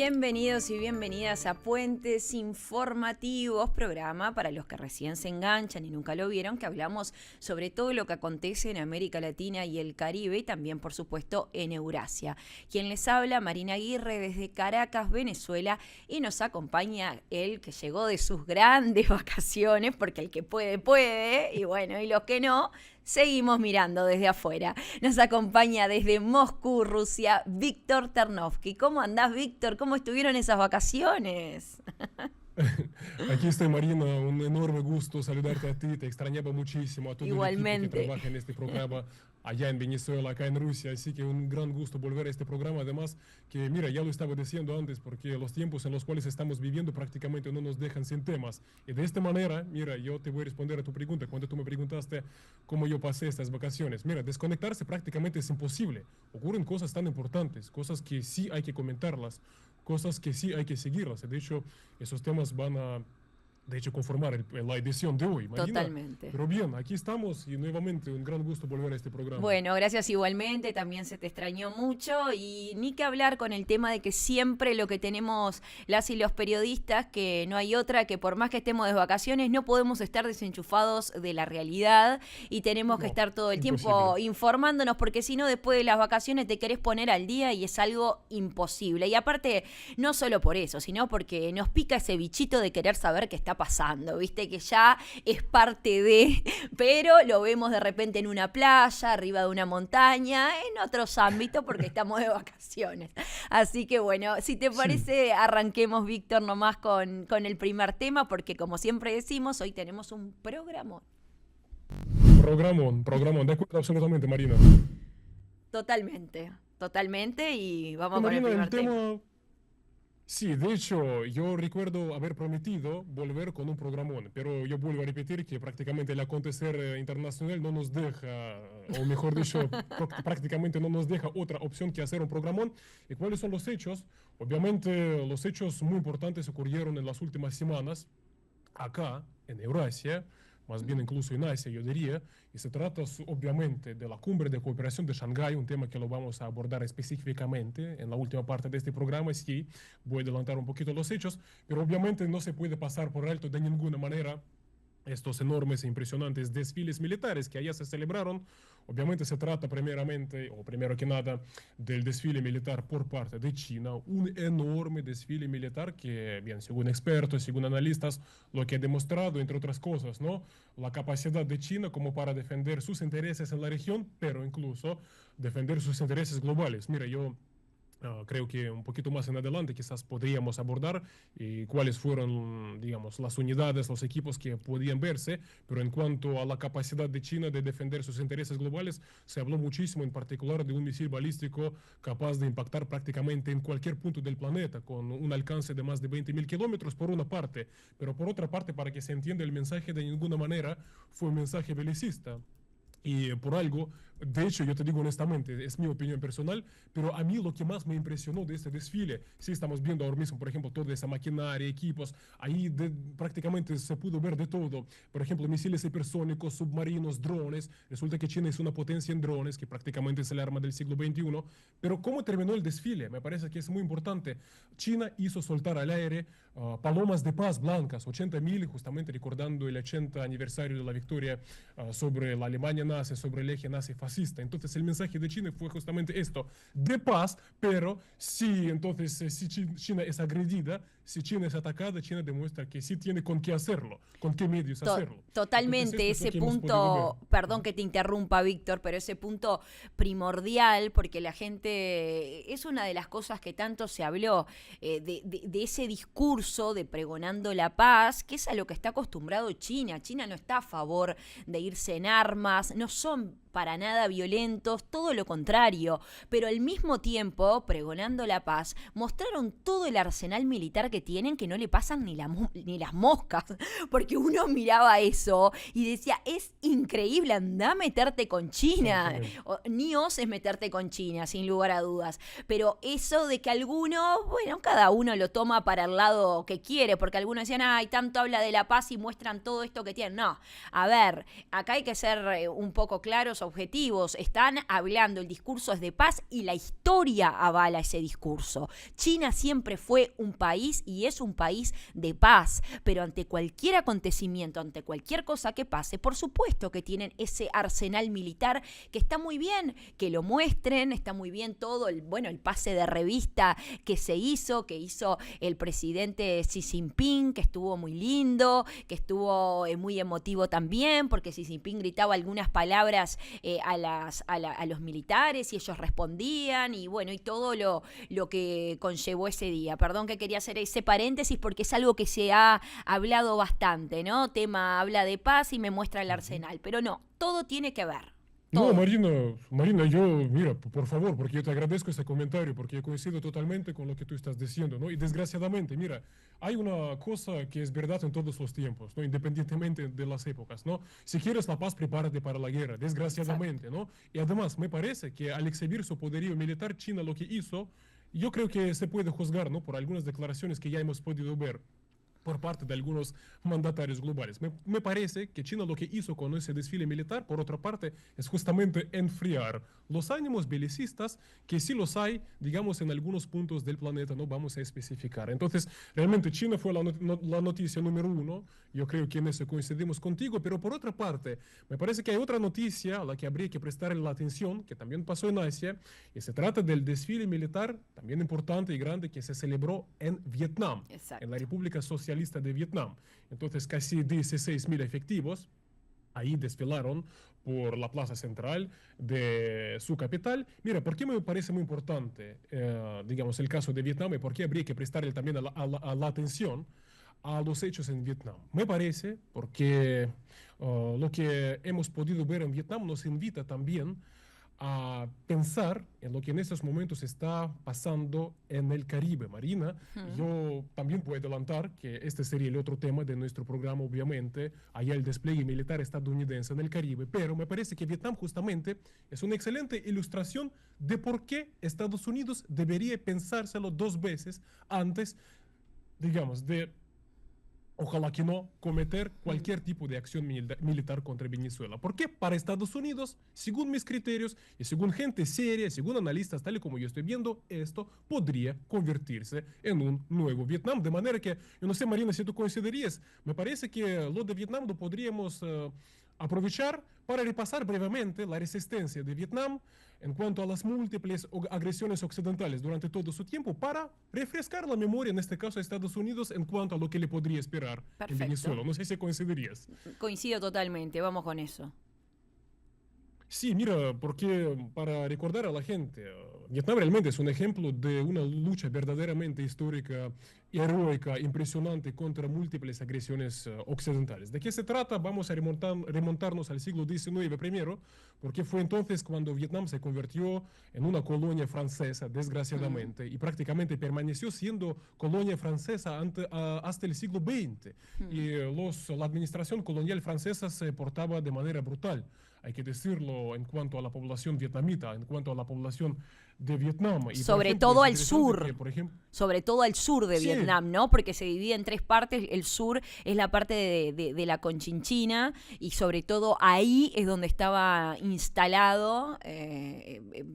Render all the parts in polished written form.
Bienvenidos y bienvenidas a Puentes Informativos, programa para los que recién se enganchan y nunca lo vieron, que hablamos sobre todo lo que acontece en América Latina y el Caribe y también, por supuesto, en Eurasia. Quien les habla, Marina Aguirre, desde Caracas, Venezuela, y nos acompaña él que llegó de sus grandes vacaciones, porque el que puede, puede, y bueno, y los que no, seguimos mirando desde afuera. Nos acompaña desde Moscú, Rusia, Víctor Ternovsky. ¿Cómo andás, Víctor? ¿Cómo estuvieron esas vacaciones? Aquí estoy, Marina. Un enorme gusto saludarte a ti. Te extrañaba muchísimo, a todo el equipo que Igualmente. trabaja en este programa allá en Venezuela, acá en Rusia. Así que un gran gusto volver a este programa. Además, que mira, ya lo estaba diciendo antes, porque los tiempos en los cuales estamos viviendo prácticamente no nos dejan sin temas. Y de esta manera, mira, yo te voy a responder a tu pregunta. Cuando tú me preguntaste cómo yo pasé estas vacaciones, mira, desconectarse prácticamente es imposible. Ocurren cosas tan importantes, cosas que sí hay que comentarlas, cosas que sí hay que seguirlas. De hecho, esos temas van a, de hecho, conformar la edición de hoy, Marina. Totalmente. Pero bien, aquí estamos y nuevamente un gran gusto volver a este programa. Bueno, gracias igualmente, también se te extrañó mucho y ni que hablar con el tema de que siempre lo que tenemos las y los periodistas, que no hay otra que por más que estemos de vacaciones no podemos estar desenchufados de la realidad y tenemos que No, estar todo el imposible. tiempo informándonos porque si no después de las vacaciones te querés poner al día y es algo imposible. Y aparte, no solo por eso, sino porque nos pica ese bichito de querer saber qué está pasando, viste que ya es parte de, pero lo vemos de repente en una playa, arriba de una montaña, en otros ámbitos porque estamos de vacaciones. Así que bueno, si te Sí, parece, arranquemos, Víctor, nomás con el primer tema, porque como siempre decimos, hoy tenemos un programa. programón, programón. De acuerdo, absolutamente, Marina. Totalmente, totalmente, y Y vamos con el Marina, el primer tema. tema. Sí, de hecho, yo recuerdo haber prometido volver con un programón, pero yo vuelvo a repetir que prácticamente el acontecer internacional no nos deja, o mejor dicho, prácticamente no nos deja otra opción que hacer un programón. ¿Y cuáles son los hechos? Obviamente, los hechos muy importantes ocurrieron en las últimas semanas acá, en Eurasia, más bien incluso en Asia, yo diría, y se trata obviamente de la cumbre de cooperación de Shanghái, un tema que lo vamos a abordar específicamente en la última parte de este programa. Sí, voy a adelantar un poquito los hechos, pero obviamente no se puede pasar por alto de ninguna manera estos enormes e impresionantes desfiles militares que allá se celebraron. Obviamente se trata primeramente, o primero que nada, del desfile militar por parte de China, un enorme desfile militar que, bien, según expertos, según analistas, lo que ha demostrado, entre otras cosas, ¿no? La capacidad de China como para defender sus intereses en la región, pero incluso defender sus intereses globales. Mira, yo creo que un poquito más en adelante quizás podríamos abordar cuáles fueron, digamos, las unidades, los equipos que podían verse, pero en cuanto a la capacidad de China de defender sus intereses globales, se habló muchísimo en particular de un misil balístico capaz de impactar prácticamente en cualquier punto del planeta, con un alcance de más de 20.000 kilómetros por una parte, pero por otra parte, para que se entienda el mensaje, de ninguna manera fue un mensaje belicista. Y por algo, de hecho, yo te digo honestamente, es mi opinión personal, pero a mí lo que más me impresionó de este desfile, sí estamos viendo ahora mismo, por ejemplo, toda esa maquinaria, equipos, ahí prácticamente se pudo ver de todo. Por ejemplo, misiles hipersónicos, submarinos, drones. Resulta que China es una potencia en drones, que prácticamente es el arma del siglo XXI. Pero ¿cómo terminó el desfile? Me parece que es muy importante. China hizo soltar al aire palomas de paz blancas, 80.000, justamente recordando el 80 aniversario de la victoria sobre la Alemania nazi, sobre el eje nazi fascista. Entonces el mensaje de China fue justamente esto, de paz, pero si entonces si China es agredida, si China es atacada, China demuestra que sí tiene con qué hacerlo, con qué medios hacerlo. Entonces Totalmente, esto es lo ese que hemos podido ver. punto, perdón que te interrumpa, Víctor, pero ese punto primordial, porque la gente, es una de las cosas que tanto se habló, de ese discurso de pregonando la paz, que es a lo que está acostumbrado China. China no está a favor de irse en armas, no son para nada violentos, todo lo contrario, pero al mismo tiempo, pregonando la paz, mostraron todo el arsenal militar que tienen que no le pasan ni las moscas, porque uno miraba eso y decía, es increíble, anda a meterte con China, Exactamente. ni oses meterte con China, sin lugar a dudas, pero eso de que algunos, bueno, cada uno lo toma para el lado que quiere, porque algunos decían, ay, tanto habla de la paz y muestran todo esto que tienen, no, a ver, acá hay que ser un poco claros, objetivos, efectivos, están hablando, el discurso es de paz y la historia avala ese discurso. China siempre fue un país y es un país de paz, pero ante cualquier acontecimiento, ante cualquier cosa que pase, por supuesto que tienen ese arsenal militar que está muy bien que lo muestren, está muy bien todo el pase de revista que hizo el presidente Xi Jinping, que estuvo muy lindo, que estuvo muy emotivo también, porque Xi Jinping gritaba algunas palabras a los militares y ellos respondían, y bueno, y todo lo que conllevó ese día. Perdón que quería hacer ese paréntesis porque es algo que se ha hablado bastante, ¿no? Tema habla de paz y me muestra el arsenal, pero no, todo tiene que ver. No, Todo. Marina, mira, por favor, porque yo te agradezco ese comentario, porque yo coincido totalmente con lo que tú estás diciendo, ¿no? Y desgraciadamente, mira, hay una cosa que es verdad en todos los tiempos, ¿no? Independientemente de las épocas, ¿no? Si quieres la paz, prepárate para la guerra, desgraciadamente, ¿no? Y además, me parece que al exhibir su poderío militar, China lo que hizo, yo creo que se puede juzgar, ¿no? Por algunas declaraciones que ya hemos podido ver por parte de algunos mandatarios globales. Me parece que China lo que hizo con ese desfile militar, por otra parte, es justamente enfriar los ánimos belicistas, que sí los hay, digamos, en algunos puntos del planeta, no vamos a especificar. Entonces, realmente China fue la noticia número uno, yo creo que en eso coincidimos contigo, pero por otra parte, me parece que hay otra noticia a la que habría que prestarle la atención, que también pasó en Asia, y se trata del desfile militar, también importante y grande, que se celebró en Vietnam, Exacto. en la República Socialista de Vietnam. Entonces, casi 16.000 efectivos ahí desfilaron por la plaza central de su capital. Mira, ¿por qué me parece muy importante, digamos, el caso de Vietnam y por qué habría que prestarle también a la atención a los hechos en Vietnam? Me parece porque lo que hemos podido ver en Vietnam nos invita también a pensar en lo que en estos momentos está pasando en el Caribe, Marina. Yo también puedo adelantar que este sería el otro tema de nuestro programa, obviamente, allá el despliegue militar estadounidense en el Caribe, pero me parece que Vietnam justamente es una excelente ilustración de por qué Estados Unidos debería pensárselo dos veces antes, digamos, de ojalá que no cometer cualquier tipo de acción militar contra Venezuela. Porque para Estados Unidos, según mis criterios y según gente seria, según analistas, tal y como yo estoy viendo, esto podría convertirse en un nuevo Vietnam. De manera que, yo no sé, Marina, si tú considerarías, me parece que lo de Vietnam lo podríamos aprovechar para repasar brevemente la resistencia de Vietnam en cuanto a las múltiples agresiones occidentales durante todo su tiempo, para refrescar la memoria, en este caso a Estados Unidos, en cuanto a lo que le podría esperar en Venezuela. No sé si coincidirías. Coincido totalmente, vamos con eso. Sí, mira, porque para recordar a la gente, Vietnam realmente es un ejemplo de una lucha verdaderamente histórica, heroica, impresionante contra múltiples agresiones occidentales. ¿De qué se trata? Vamos a remontarnos al siglo XIX primero, porque fue entonces cuando Vietnam se convirtió en una colonia francesa, desgraciadamente, y prácticamente permaneció siendo colonia francesa hasta el siglo XX. Y la administración colonial francesa se portaba de manera brutal, hay que decirlo, en cuanto a la población vietnamita, en cuanto a la población de Vietnam. Y, Sobre ejemplo, todo es al sur. que, por ejemplo, Sobre todo al sur de sí, Vietnam, ¿no? Porque se divide en tres partes. El sur es la parte de la Conchinchina y sobre todo ahí es donde estaba instalado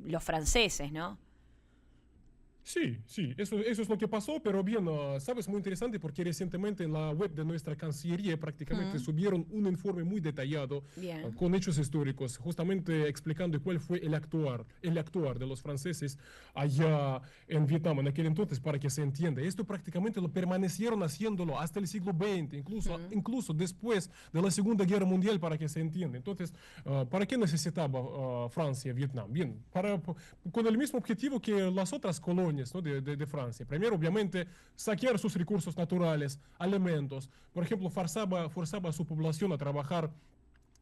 los franceses, ¿no? sí, eso es lo que pasó, pero bien, sabes, muy interesante porque recientemente en la web de nuestra Cancillería prácticamente subieron un informe muy detallado Bien. con hechos históricos, justamente explicando cuál fue el actuar de los franceses allá en Vietnam en aquel entonces, para que se entienda. Esto prácticamente lo permanecieron haciéndolo hasta el siglo XX, incluso después de la Segunda Guerra Mundial, para que se entienda. Entonces, ¿para qué necesitaba Francia Vietnam? Bien, con el mismo objetivo que las otras colonias, ¿no? de Francia. Primero, obviamente, saquear sus recursos naturales, alimentos. Por ejemplo, forzaba a su población a trabajar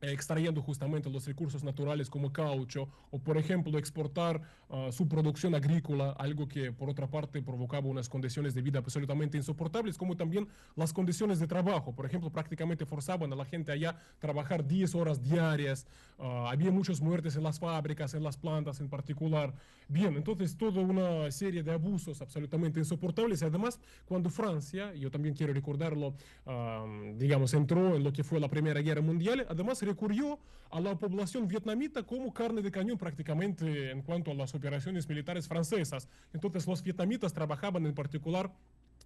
extrayendo justamente los recursos naturales como caucho, o por ejemplo exportar su producción agrícola, algo que por otra parte provocaba unas condiciones de vida absolutamente insoportables, como también las condiciones de trabajo. Por ejemplo, prácticamente forzaban a la gente allá a trabajar 10 horas diarias, había muchas muertes en las fábricas, en las plantas en particular. Bien, entonces toda una serie de abusos absolutamente insoportables. Y además, cuando Francia, yo también quiero recordarlo, digamos, entró en lo que fue la Primera Guerra Mundial, además recurrió a la población vietnamita como carne de cañón prácticamente en cuanto a las operaciones militares francesas. Entonces los vietnamitas trabajaban en particular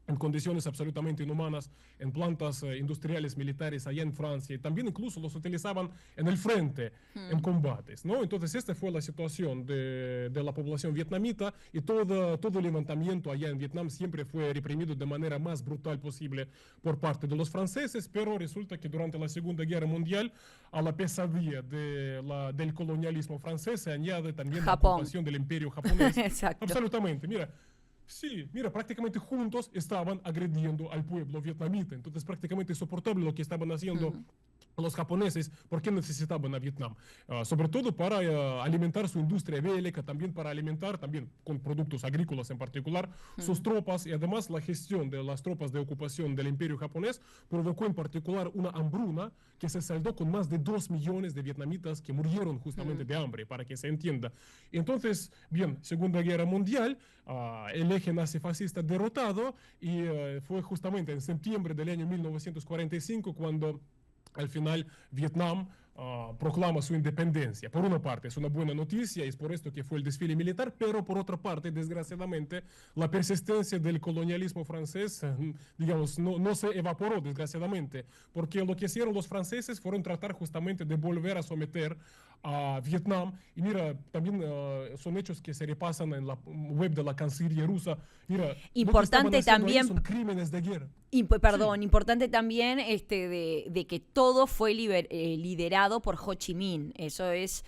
en condiciones absolutamente inhumanas, en plantas industriales militares allá en Francia, y también incluso los utilizaban en el frente, en combates, ¿no? Entonces esta fue la situación de la población vietnamita, y todo el levantamiento allá en Vietnam siempre fue reprimido de manera más brutal posible por parte de los franceses, pero resulta que durante la Segunda Guerra Mundial a la pesadilla del colonialismo francés se añade también la Japón. ocupación del imperio japonés. Exacto. Absolutamente, mira. Sí, mira, prácticamente juntos estaban agrediendo al pueblo vietnamita. Entonces, prácticamente insoportable lo que estaban haciendo los japoneses, porque necesitaban a Vietnam. Sobre todo para alimentar su industria bélica, también para alimentar, también con productos agrícolas en particular, sus tropas, y además la gestión de las tropas de ocupación del imperio japonés provocó en particular una hambruna que se saldó con más de 2 millones de vietnamitas que murieron justamente de hambre, para que se entienda. Entonces, bien, Segunda Guerra Mundial, el eje nazifascista derrotado, y fue justamente en septiembre del año 1945 cuando al final Vietnam proclama su independencia. Por una parte es una buena noticia, y es por esto que fue el desfile militar, pero por otra parte, desgraciadamente, la persistencia del colonialismo francés, digamos, no se evaporó, desgraciadamente, porque lo que hicieron los franceses fueron tratar justamente de volver a someter a Vietnam. Y mira, también son hechos que se repasan en la web de la Cancillería rusa. Mira, Importante también, son crímenes de guerra. perdón, importante también de que todo fue liderado por Ho Chi Minh. Eso es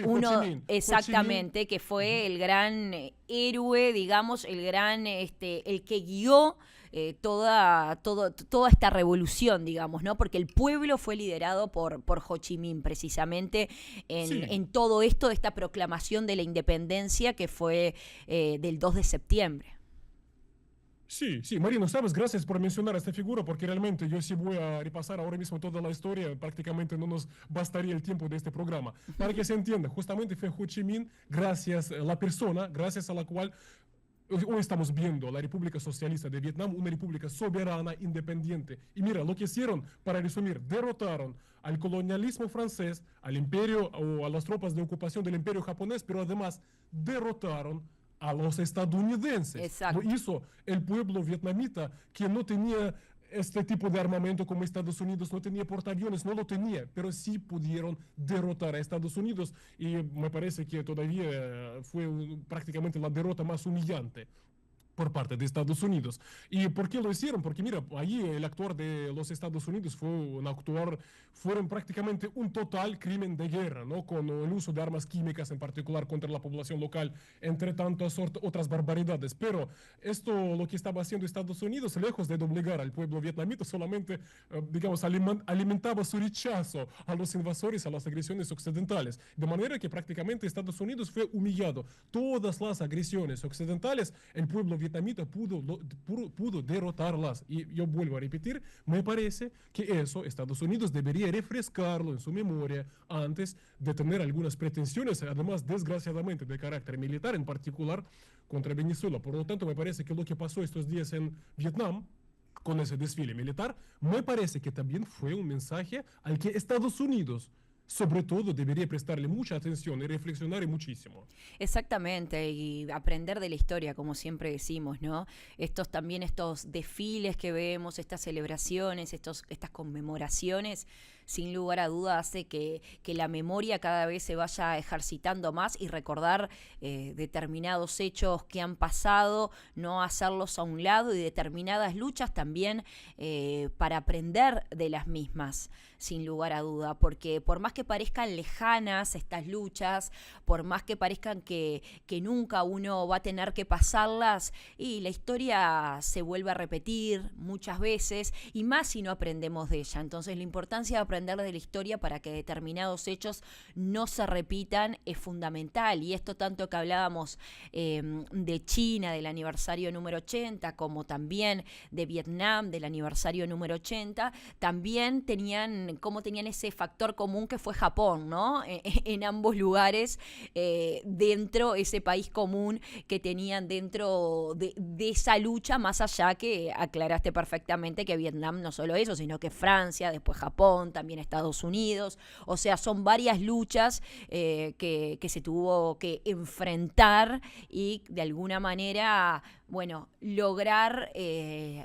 Ho Chi Minh. exactamente, Ho Chi Minh, que fue el gran héroe, digamos, el que guió toda esta revolución, digamos, ¿no? Porque el pueblo fue liderado por Ho Chi Minh, precisamente en todo esto, esta proclamación de la independencia que fue del 2 de septiembre. Sí, Marino, sabes, gracias por mencionar esta figura, porque realmente yo sí voy a repasar ahora mismo toda la historia, prácticamente no nos bastaría el tiempo de este programa. Para que se entienda, justamente fue Ho Chi Minh, la persona, gracias a la cual hoy estamos viendo la República Socialista de Vietnam, una república soberana, independiente. Y mira, lo que hicieron, para resumir, derrotaron al colonialismo francés, al imperio o a las tropas de ocupación del imperio japonés, pero además derrotaron a los estadounidenses. Exacto. Lo hizo el pueblo vietnamita, que no tenía este tipo de armamento como Estados Unidos, no tenía portaaviones, no lo tenía, pero sí pudieron derrotar a Estados Unidos, y me parece que todavía fue prácticamente la derrota más humillante por parte de Estados Unidos. ¿Y por qué lo hicieron? Porque mira, allí el actuar de los Estados Unidos fueron prácticamente un total crimen de guerra, ¿no? Con el uso de armas químicas en particular contra la población local, entre tantas otras barbaridades. Pero esto, lo que estaba haciendo Estados Unidos, lejos de doblegar al pueblo vietnamita, solamente, digamos, alimentaba su rechazo a los invasores, a las agresiones occidentales. De manera que prácticamente Estados Unidos fue humillado. Todas las agresiones occidentales, el pueblo vietnamita pudo derrotarlas. Y yo vuelvo a repetir, me parece que eso Estados Unidos debería refrescarlo en su memoria antes de tener algunas pretensiones, además, desgraciadamente, de carácter militar, en particular contra Venezuela. Por lo tanto, me parece que lo que pasó estos días en Vietnam, con ese desfile militar, me parece que también fue un mensaje al que Estados Unidos, sobre todo, debería prestarle mucha atención y reflexionar muchísimo. Exactamente, y aprender de la historia, como siempre decimos, ¿no? Estos desfiles que vemos, estas celebraciones, estas conmemoraciones, sin lugar a duda hace que la memoria cada vez se vaya ejercitando más, y recordar determinados hechos que han pasado, no hacerlos a un lado, y determinadas luchas también para aprender de las mismas, sin lugar a duda, porque por más que parezcan lejanas estas luchas, por más que parezcan que nunca uno va a tener que pasarlas, y la historia se vuelve a repetir muchas veces, y más si no aprendemos de ella. Entonces la importancia de aprender de la historia para que determinados hechos no se repitan es fundamental. Y esto tanto que hablábamos de China, del aniversario número 80, como también de Vietnam, del aniversario número 80, también tenían ese factor común que fue Japón, ¿no? En ambos lugares, dentro ese país común que tenían dentro de esa lucha, más allá que aclaraste perfectamente que Vietnam no solo eso, sino que Francia, después Japón, también también Estados Unidos. O sea, son varias luchas que se tuvo que enfrentar y de alguna manera, bueno, lograr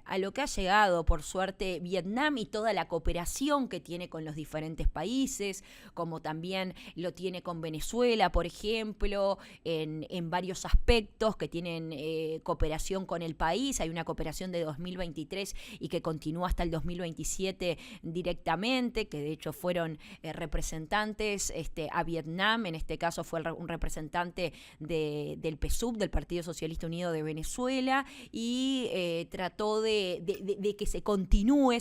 a lo que ha llegado, por suerte, Vietnam y toda la cooperación que tiene con los diferentes países, como también lo tiene con Venezuela, por ejemplo, en varios aspectos que tienen cooperación con el país. Hay una cooperación de 2023 y que continúa hasta el 2027 directamente, que de hecho fueron representantes a Vietnam. En este caso fue un representante del PSUV, del Partido Socialista Unido de Venezuela, y trató de que se continúe,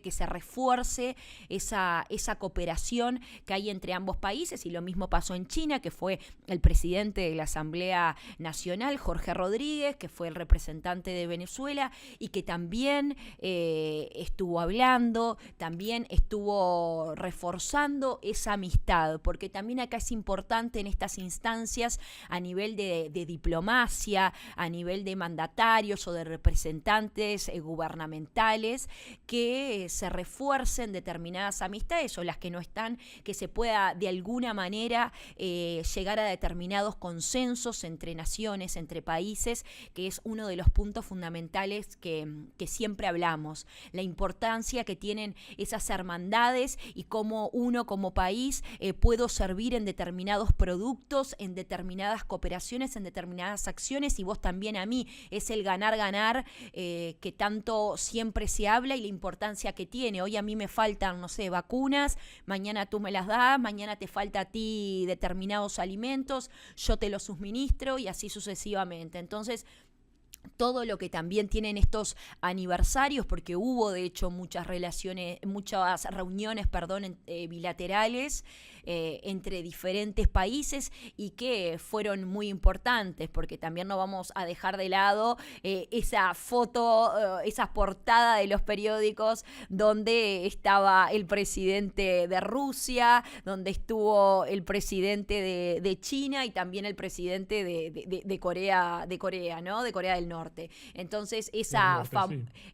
que se refuerce esa cooperación que hay entre ambos países. Y lo mismo pasó en China, que fue el presidente de la Asamblea Nacional, Jorge Rodríguez, que fue el representante de Venezuela y que también estuvo hablando, también estuvo reforzando esa amistad, porque también acá es importante en estas instancias a nivel de diplomacia, a nivel de mandatarios o de representantes gubernamentales, que se refuercen determinadas amistades, o las que no están, que se pueda de alguna manera llegar a determinados consensos entre naciones, entre países, que es uno de los puntos fundamentales que siempre hablamos, la importancia que tienen esas hermandades y cómo uno como país puedo servir en determinados productos, en determinadas cooperaciones, en determinadas acciones, y vos también a mí. Es el ganar-ganar que tanto siempre se habla y la importancia que tiene. Hoy a mí me faltan, no sé, vacunas, mañana tú me las das, mañana te falta a ti determinados alimentos, yo te los suministro y así sucesivamente. Entonces, todo lo que también tienen estos aniversarios, porque hubo de hecho muchas reuniones, bilaterales entre diferentes países y que fueron muy importantes, porque también no vamos a dejar de lado esa foto, esa portada de los periódicos donde estaba el presidente de Rusia, donde estuvo el presidente de China y también el presidente de Corea, ¿no? De Corea del Norte. Entonces,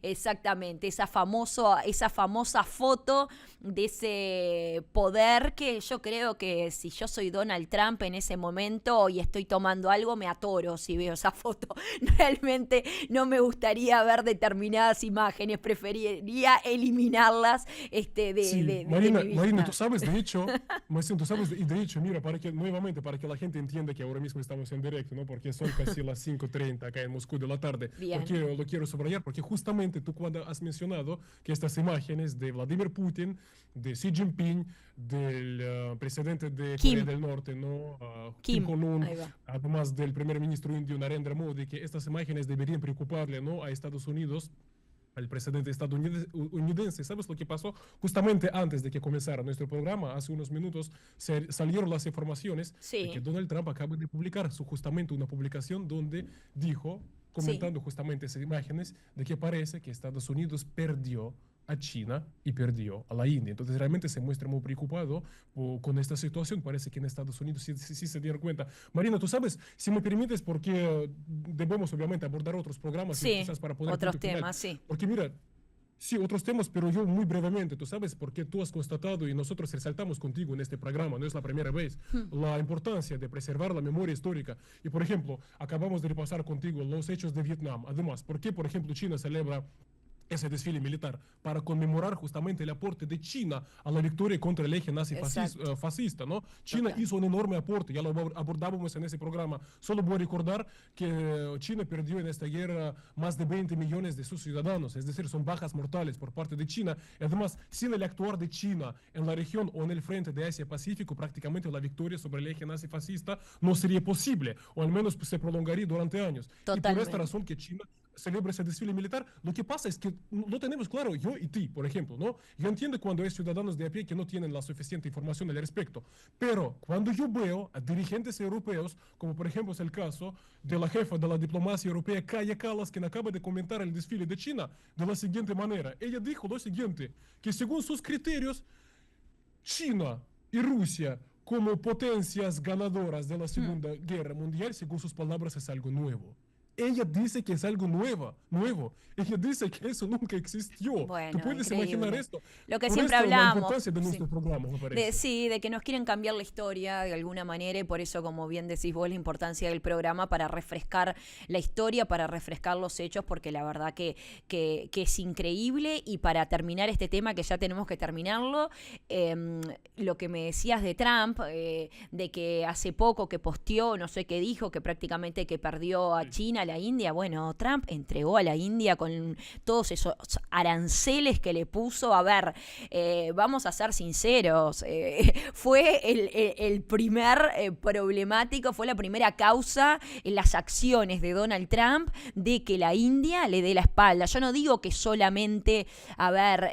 exactamente, esa famosa foto de ese poder, que yo creo que si yo soy Donald Trump en ese momento y estoy tomando algo, me atoro si veo esa foto. Realmente no me gustaría ver determinadas imágenes, preferiría eliminarlas Marina, tú sabes, de hecho, mira, para que la gente entienda que ahora mismo estamos en directo, ¿no? Porque son casi las 5:30 acá en Moscú de la tarde. Bien. Porque lo quiero subrayar, porque justamente tú cuando has mencionado que estas imágenes de Vladimir Putin, de Xi Jinping, del presidente de Corea del Norte, ¿no? Kim Jong-un, además del primer ministro indio Narendra Modi, que estas imágenes deberían preocuparle, ¿no? A Estados Unidos, al presidente estadounidense. ¿Sabes lo que pasó? Justamente antes de que comenzara nuestro programa, hace unos minutos, salieron las informaciones de que Donald Trump acaba de publicar justamente una publicación donde dijo, comentando justamente esas imágenes, de que parece que Estados Unidos perdió a China y perdió a la India. Entonces realmente se muestra muy preocupado con esta situación. Parece que en Estados Unidos sí se dieron cuenta. Marina, tú sabes, si me permites, porque debemos obviamente abordar otros programas, quizás para poner otros temas, final. Porque mira, sí, otros temas, pero yo muy brevemente, tú sabes, porque tú has constatado y nosotros resaltamos contigo en este programa, no es la primera vez, la importancia de preservar la memoria histórica. Y, por ejemplo, acabamos de repasar contigo los hechos de Vietnam. Además, ¿por qué, por ejemplo, China celebra ese desfile militar? Para conmemorar justamente el aporte de China a la victoria contra el eje nazi fascista, ¿no? China hizo un enorme aporte, ya lo abordábamos en ese programa. Solo voy a recordar que China perdió en esta guerra más de 20 millones de sus ciudadanos, es decir, son bajas mortales por parte de China. Y además, sin el actuar de China en la región o en el frente de Asia-Pacífico, prácticamente la victoria sobre el eje nazi fascista no sería posible, o al menos se prolongaría durante años. Totalmente. Y por esta razón que China celebra ese desfile militar. Lo que pasa es que no tenemos claro, yo y ti, por ejemplo, ¿no? Yo entiendo cuando hay ciudadanos de a pie que no tienen la suficiente información al respecto, pero cuando yo veo a dirigentes europeos, como por ejemplo es el caso de la jefa de la diplomacia europea, Kaja Kallas, quien acaba de comentar el desfile de China de la siguiente manera. Ella dijo lo siguiente, que según sus criterios, China y Rusia como potencias ganadoras de la Segunda Guerra Mundial, según sus palabras, es algo nuevo. ella dice que es algo nuevo. Ella dice que eso nunca existió. ¿Tú Bueno, puedes imaginar increíble. esto? Lo que Por siempre esto la hablamos, importancia de sí. nuestro programa, me parece. Sí, de que nos quieren cambiar la historia de alguna manera y por eso, como bien decís vos, la importancia del programa para refrescar la historia, para refrescar los hechos, porque la verdad que es increíble. Y para terminar este tema, que ya tenemos que terminarlo, lo que me decías de Trump, de que hace poco que posteó, no sé qué dijo, que prácticamente que perdió a China, a la India. Bueno, Trump entregó a la India con todos esos aranceles que le puso. A ver, vamos a ser sinceros, fue el primer problemático, fue la primera causa en las acciones de Donald Trump de que la India le dé la espalda. Yo no digo que solamente, a ver,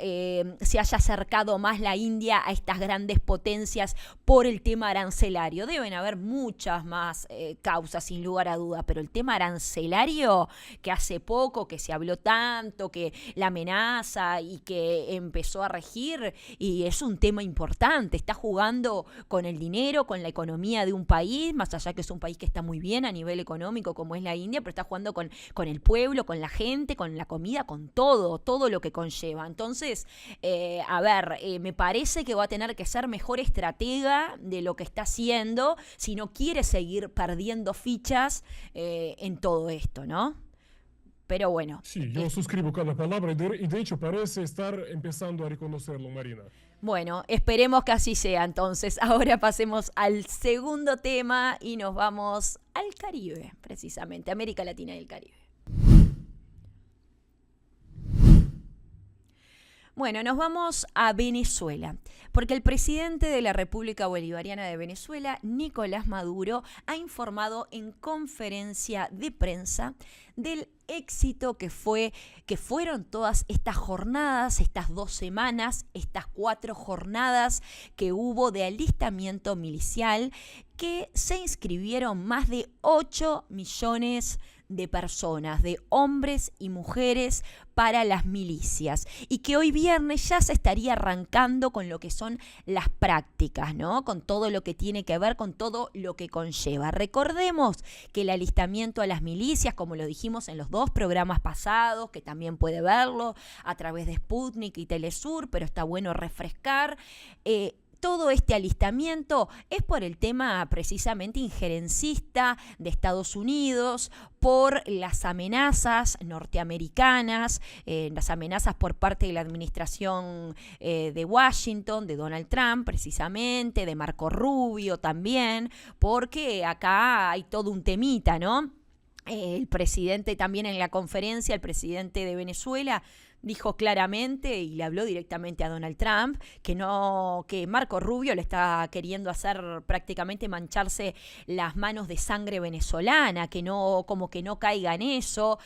se haya acercado más la India a estas grandes potencias por el tema arancelario. Deben haber muchas más causas, sin lugar a duda, pero el tema arancelario, que hace poco que se habló tanto, que la amenaza y que empezó a regir, y es un tema importante, está jugando con el dinero, con la economía de un país, más allá que es un país que está muy bien a nivel económico como es la India, pero está jugando con el pueblo, con la gente, con la comida, con todo lo que conlleva. Entonces, a ver, me parece que va a tener que ser mejor estratega de lo que está haciendo si no quiere seguir perdiendo fichas en todo esto, ¿no? Pero bueno. Sí, yo suscribo cada palabra y de hecho parece estar empezando a reconocerlo, Marina. Bueno, esperemos que así sea. Entonces, ahora pasemos al segundo tema y nos vamos al Caribe, precisamente, América Latina y el Caribe. Bueno, nos vamos a Venezuela, porque el presidente de la República Bolivariana de Venezuela, Nicolás Maduro, ha informado en conferencia de prensa del éxito que fueron todas estas jornadas, estas 2 semanas, estas 4 jornadas que hubo de alistamiento milicial, que se inscribieron más de 8 millones de personas, de hombres y mujeres para las milicias, y que hoy viernes ya se estaría arrancando con lo que son las prácticas, ¿no? Con todo lo que tiene que ver, con todo lo que conlleva. Recordemos que el alistamiento a las milicias, como lo dijimos en los 2 programas pasados, que también puede verlo a través de Sputnik y Telesur, pero está bueno refrescar, todo este alistamiento es por el tema precisamente injerencista de Estados Unidos, por las amenazas norteamericanas, las amenazas por parte de la administración de Washington, de Donald Trump precisamente, de Marco Rubio también, porque acá hay todo un temita, ¿no? El presidente también en la conferencia, el presidente de Venezuela, dijo claramente y le habló directamente a Donald Trump que Marco Rubio le está queriendo hacer prácticamente mancharse las manos de sangre venezolana, que no caiga en eso,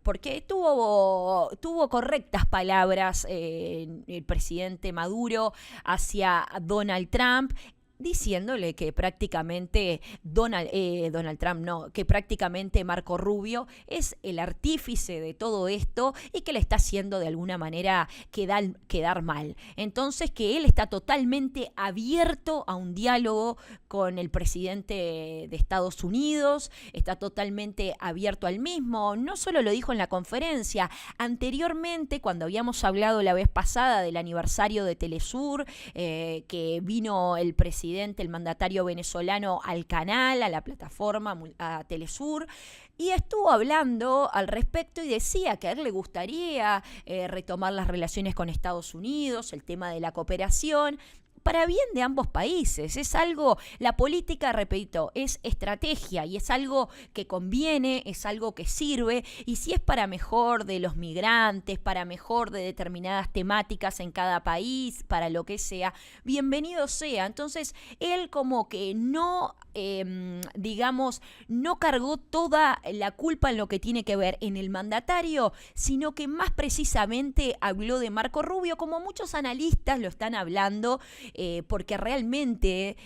porque tuvo correctas palabras el presidente Maduro hacia Donald Trump, diciéndole que prácticamente Donald Trump no, que prácticamente Marco Rubio es el artífice de todo esto y que le está haciendo de alguna manera quedar mal. Entonces, que él está totalmente abierto a un diálogo con el presidente de Estados Unidos, está totalmente abierto al mismo. No solo lo dijo en la conferencia, anteriormente, cuando habíamos hablado la vez pasada del aniversario de Telesur, que vino el presidente, el mandatario venezolano, al canal, a la plataforma, a Telesur, y estuvo hablando al respecto y decía que a él le gustaría retomar las relaciones con Estados Unidos, el tema de la cooperación, para bien de ambos países. Es algo, la política, repito, es estrategia y es algo que conviene, es algo que sirve, y si es para mejor de los migrantes, para mejor de determinadas temáticas en cada país, para lo que sea, bienvenido sea. Entonces, él como que no, no cargó toda la culpa en lo que tiene que ver en el mandatario, sino que más precisamente habló de Marco Rubio, como muchos analistas lo están hablando, porque realmente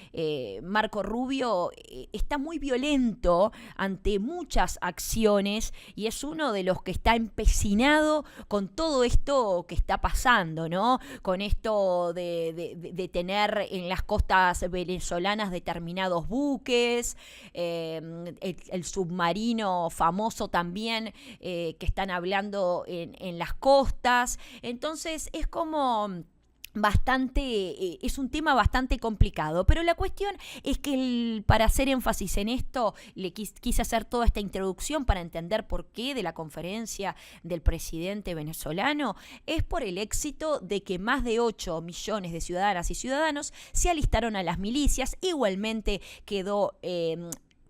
Marco Rubio está muy violento ante muchas acciones y es uno de los que está empecinado con todo esto que está pasando, ¿no? Con esto de tener en las costas venezolanas determinados buques, el submarino famoso también que están hablando en las costas. Entonces es como es un tema bastante complicado, pero la cuestión es que para hacer énfasis en esto, le quise hacer toda esta introducción para entender por qué de la conferencia del presidente venezolano, es por el éxito de que más de 8 millones de ciudadanas y ciudadanos se alistaron a las milicias. Igualmente quedó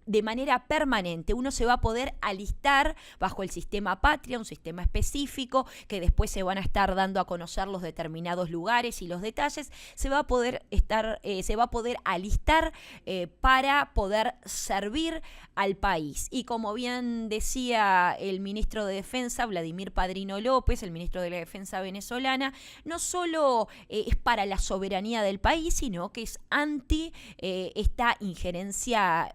de manera permanente. Uno se va a poder alistar bajo el sistema Patria, un sistema específico que después se van a estar dando a conocer los determinados lugares y los detalles. Se va a poder alistar para poder servir al país. Y como bien decía el ministro de Defensa, Vladimir Padrino López, el ministro de la Defensa venezolana, no solo es para la soberanía del país, sino que es anti esta injerencia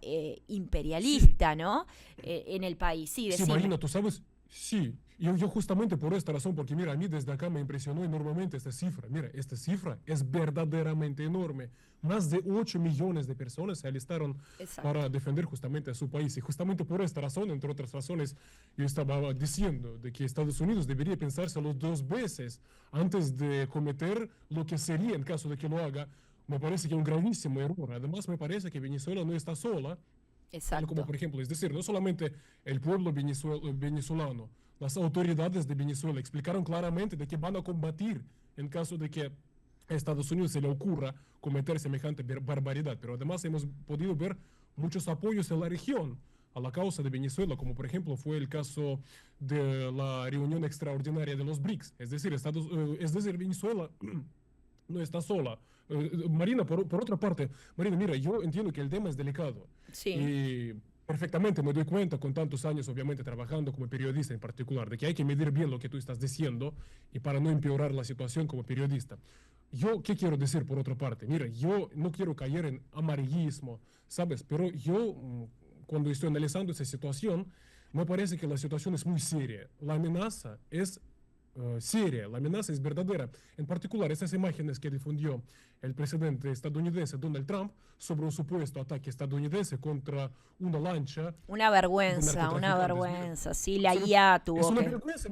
imperialista, Sí. ¿no? En el país. Sí, Sí, decime. Marina, tú sabes, sí, yo justamente por esta razón, porque mira, a mí desde acá me impresionó enormemente esta cifra. Mira, esta cifra es verdaderamente enorme. Más de 8 millones de personas se alistaron Exacto. para defender justamente a su país. Y justamente por esta razón, entre otras razones, yo estaba diciendo de que Estados Unidos debería pensárselo 2 veces antes de cometer lo que sería, en caso de que lo haga, me parece que un gravísimo error. Además, me parece que Venezuela no está sola, tal como Exacto. por ejemplo, es decir, no solamente el pueblo venezolano, las autoridades de Venezuela explicaron claramente de que van a combatir en caso de que a Estados Unidos se le ocurra cometer semejante barbaridad, pero además hemos podido ver muchos apoyos en la región a la causa de Venezuela, como por ejemplo fue el caso de la reunión extraordinaria de los BRICS, es decir, Venezuela no está sola. Marina, por otra parte, Marina, mira, yo entiendo que el tema es delicado Sí. y perfectamente me doy cuenta con tantos años, obviamente, trabajando como periodista en particular, de que hay que medir bien lo que tú estás diciendo y para no empeorar la situación como periodista. Yo, ¿qué quiero decir por otra parte? Mira, yo no quiero caer en amarillismo, ¿sabes? Pero yo, cuando estoy analizando esa situación, me parece que la situación es muy seria. La amenaza es seria, la amenaza es verdadera. En particular, esas imágenes que difundió el presidente estadounidense Donald Trump sobre un supuesto ataque estadounidense contra una lancha Una de vergüenza, una narcotraficantes. Mira, vergüenza. Sí, la IA es tuvo una que... vergüenza.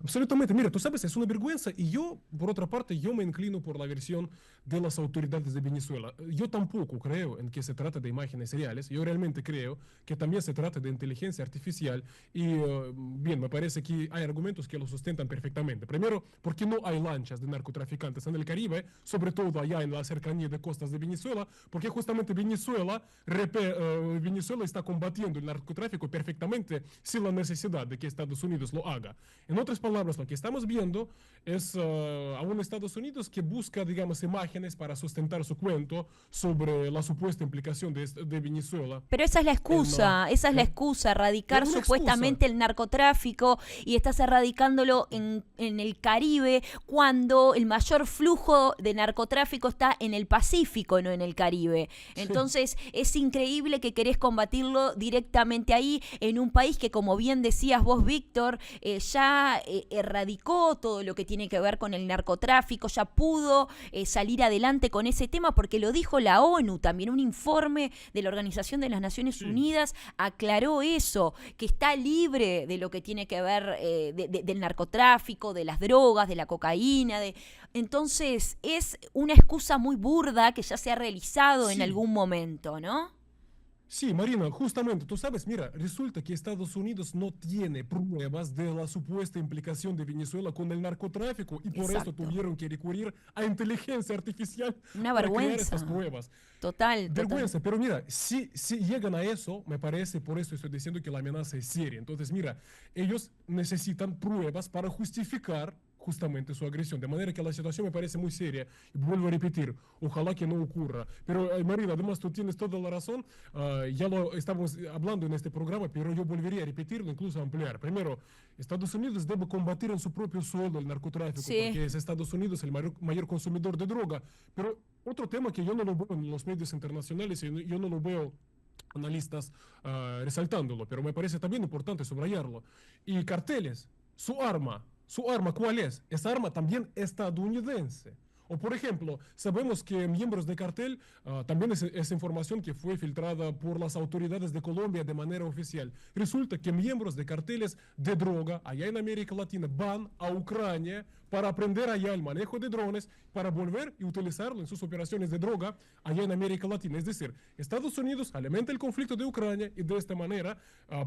Absolutamente, mira, tú sabes, es una vergüenza y yo, por otra parte, yo me inclino por la versión de las autoridades de Venezuela. Yo tampoco creo en que se trata de imágenes reales, yo realmente creo que también se trata de inteligencia artificial y bien, me parece que hay argumentos que lo sustentan perfectamente. Primero, porque no hay lanchas de narcotraficantes en el Caribe, sobre todo allá en la cercanía de costas de Venezuela, porque justamente Venezuela está combatiendo el narcotráfico perfectamente sin la necesidad de que Estados Unidos lo haga. En otras palabras, lo que estamos viendo es a un Estados Unidos que busca, digamos, imágenes para sustentar su cuento sobre la supuesta implicación de Venezuela Pero esa es la en, excusa, esa es la excusa, erradicar una excusa. supuestamente el narcotráfico y estás erradicándolo en el Caribe cuando el mayor flujo de narcotráfico está en el Pacífico, no en el Caribe. Sí, Entonces es increíble que querés combatirlo directamente ahí en un país que, como bien decías vos, Víctor, ya erradicó todo lo que tiene que ver con el narcotráfico, ya pudo salir adelante con ese tema porque lo dijo la ONU, también un informe de la Organización de las Naciones sí. Unidas aclaró eso, que está libre de lo que tiene que ver del narcotráfico, de las drogas, de la cocaína. Entonces es una excusa muy burda que ya se ha realizado en Sí, algún momento, ¿no? sí, Marina, justamente, tú sabes, mira, resulta que Estados Unidos no tiene pruebas de la supuesta implicación de Venezuela con el narcotráfico y por eso Exacto. tuvieron que recurrir a inteligencia artificial Una para crear estas vergüenza. pruebas. Total, total. Vergüenza, pero mira, si llegan a eso, me parece, por eso estoy diciendo que la amenaza es seria. Entonces, mira, ellos necesitan pruebas para justificar justamente su agresión. De manera que la situación me parece muy seria. Y vuelvo a repetir, ojalá que no ocurra. Pero, Marina, además tú tienes toda la razón. Ya lo estamos hablando en este programa, pero yo volvería a repetirlo, incluso ampliar. Primero, Estados Unidos debe combatir en su propio suelo el narcotráfico, Sí. porque es Estados Unidos el mayor consumidor de droga. Pero otro tema que yo no lo veo en los medios internacionales y yo no lo veo analistas resaltándolo, pero me parece también importante subrayarlo. Y carteles, su arma, ¿cuál es? Esa arma también estadounidense. O por ejemplo, sabemos que miembros de cartel, también es información que fue filtrada por las autoridades de Colombia de manera oficial. Resulta que miembros de carteles de droga allá en América Latina van a Ucrania para aprender allá el manejo de drones, para volver y utilizarlo en sus operaciones de droga allá en América Latina. Es decir, Estados Unidos alimenta el conflicto de Ucrania y de esta manera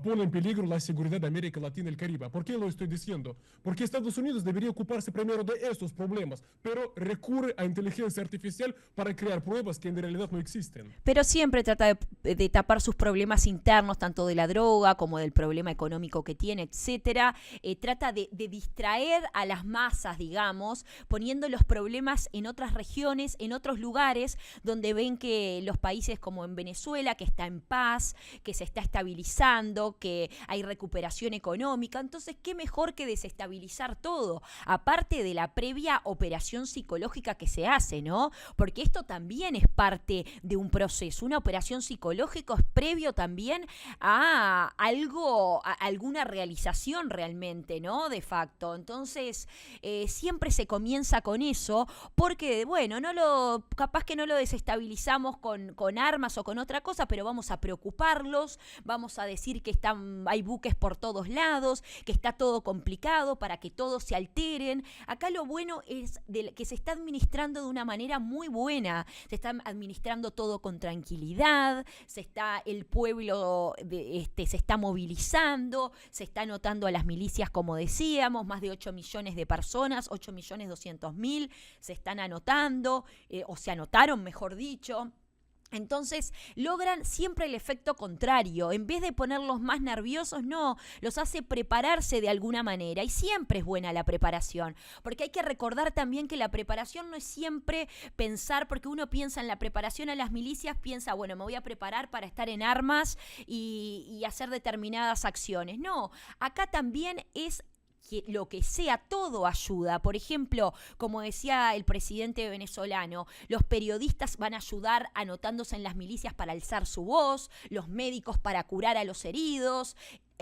pone en peligro la seguridad de América Latina y el Caribe. ¿Por qué lo estoy diciendo? Porque Estados Unidos debería ocuparse primero de estos problemas, pero recurre a inteligencia artificial para crear pruebas que en realidad no existen. Pero siempre trata de tapar sus problemas internos, tanto de la droga como del problema económico que tiene, etcétera. Trata de distraer a las masas, digamos, poniendo los problemas en otras regiones, en otros lugares, donde ven que los países como en Venezuela, que está en paz, que se está estabilizando, que hay recuperación económica. Entonces, ¿qué mejor que desestabilizar todo? Aparte de la previa operación psicológica que se hace, ¿no? Porque esto también es parte de un proceso. Una operación psicológica es previo también a algo, a alguna realización realmente, ¿no? De facto. Entonces, siempre se comienza con eso, porque, bueno, capaz que no lo desestabilizamos con armas o con otra cosa, pero vamos a preocuparlos, vamos a decir que hay buques por todos lados, que está todo complicado para que todos se alteren. Acá lo bueno es que se está administrando de una manera muy buena, se está administrando todo con tranquilidad, el pueblo se está movilizando, se está anotando a las milicias, como decíamos, más de 8 millones de personas, 8.200.000 se están anotando, o se anotaron, mejor dicho. Entonces logran siempre el efecto contrario. En vez de ponerlos más nerviosos, no, los hace prepararse de alguna manera. Y siempre es buena la preparación, porque hay que recordar también que la preparación no es siempre pensar, porque uno piensa en la preparación a las milicias, piensa, bueno, me voy a preparar para estar en armas y hacer determinadas acciones. No, acá también es que lo que sea, todo ayuda. Por ejemplo, como decía el presidente venezolano, los periodistas van a ayudar anotándose en las milicias para alzar su voz, los médicos para curar a los heridos,